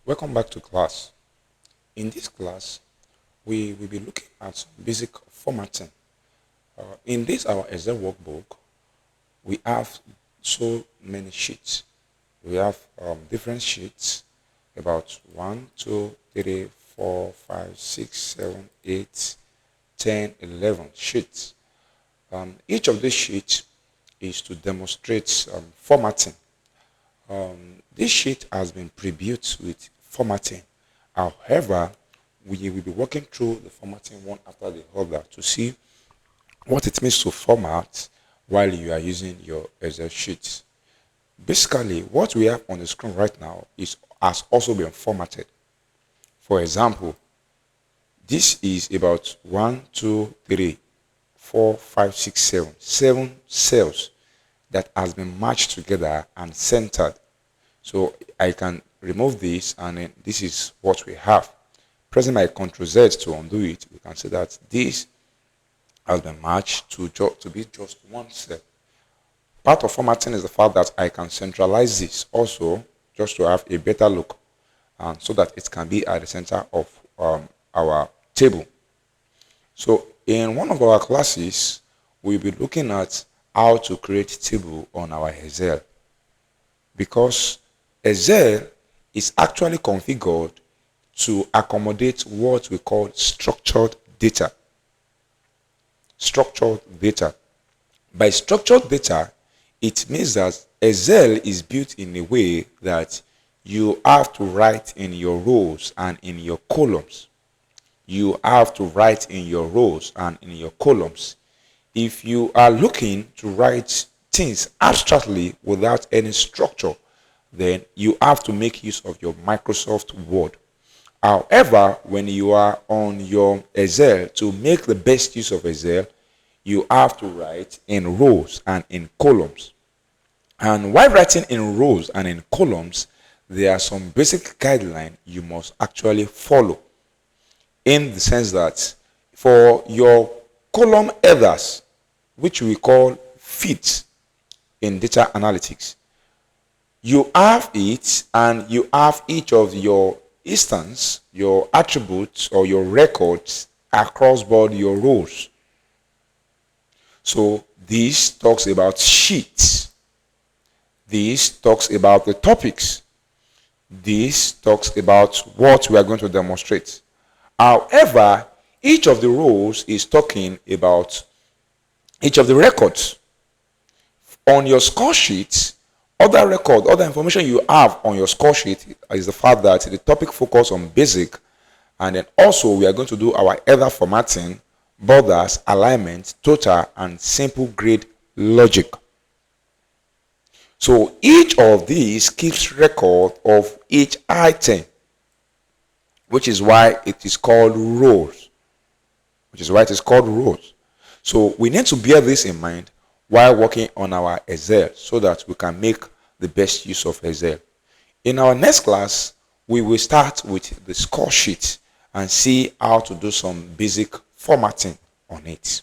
Welcome back to class. In this class, we will be looking at some basic formatting. In this our Excel workbook, we have so many sheets. We have different sheets, about 1, 2, 3, 4, 5, 6, 7, 8, 10, 11 sheets. Each of these sheets is to demonstrate formatting. This sheet has been pre-built with formatting. However, we will be working through the formatting one after the other to see what it means to format while you are using your Excel sheets. Basically, what we have on the screen right now has also been formatted. For example, this is about 1, 2, 3, 4, 5, 6, 7. 7 cells that has been matched together and centered. So I can remove this, and then this is what we have. Pressing my Ctrl Z to undo it, we can see that this has been matched to be just one cell. Part of formatting is the fact that I can centralize this also just to have a better look, and so that it can be at the center of our table. So in one of our classes, we'll be looking at how to create table on our Excel, because Excel is actually configured to accommodate what we call structured data. Structured data. By structured data, it means that Excel is built in a way that you have to write in your rows and in your columns. You have to write in your rows and in your columns. If you are looking to write things abstractly without any structure, then you have to make use of your Microsoft Word. However, when you are on your Excel, to make the best use of Excel, you have to write in rows and in columns. And while writing in rows and in columns, there are some basic guidelines you must actually follow. In the sense that for your column headers, which we call feeds in data analytics, you have it, and you have each of your instance, your attributes or your records across board your rows. So this talks about sheets. This talks about the topics. This talks about what we are going to demonstrate. However, each of the rows is talking about each of the records. On your score sheet, other information you have on your score sheet is the fact that the topic focus on basic, and then also we are going to do our header formatting, borders, alignment, total, and simple grade logic. So each of these keeps record of each item, which is why it is called rows. So we need to bear this in mind while working on our Excel so that we can make the best use of Excel. In our next class, we will start with the score sheet and see how to do some basic formatting on it.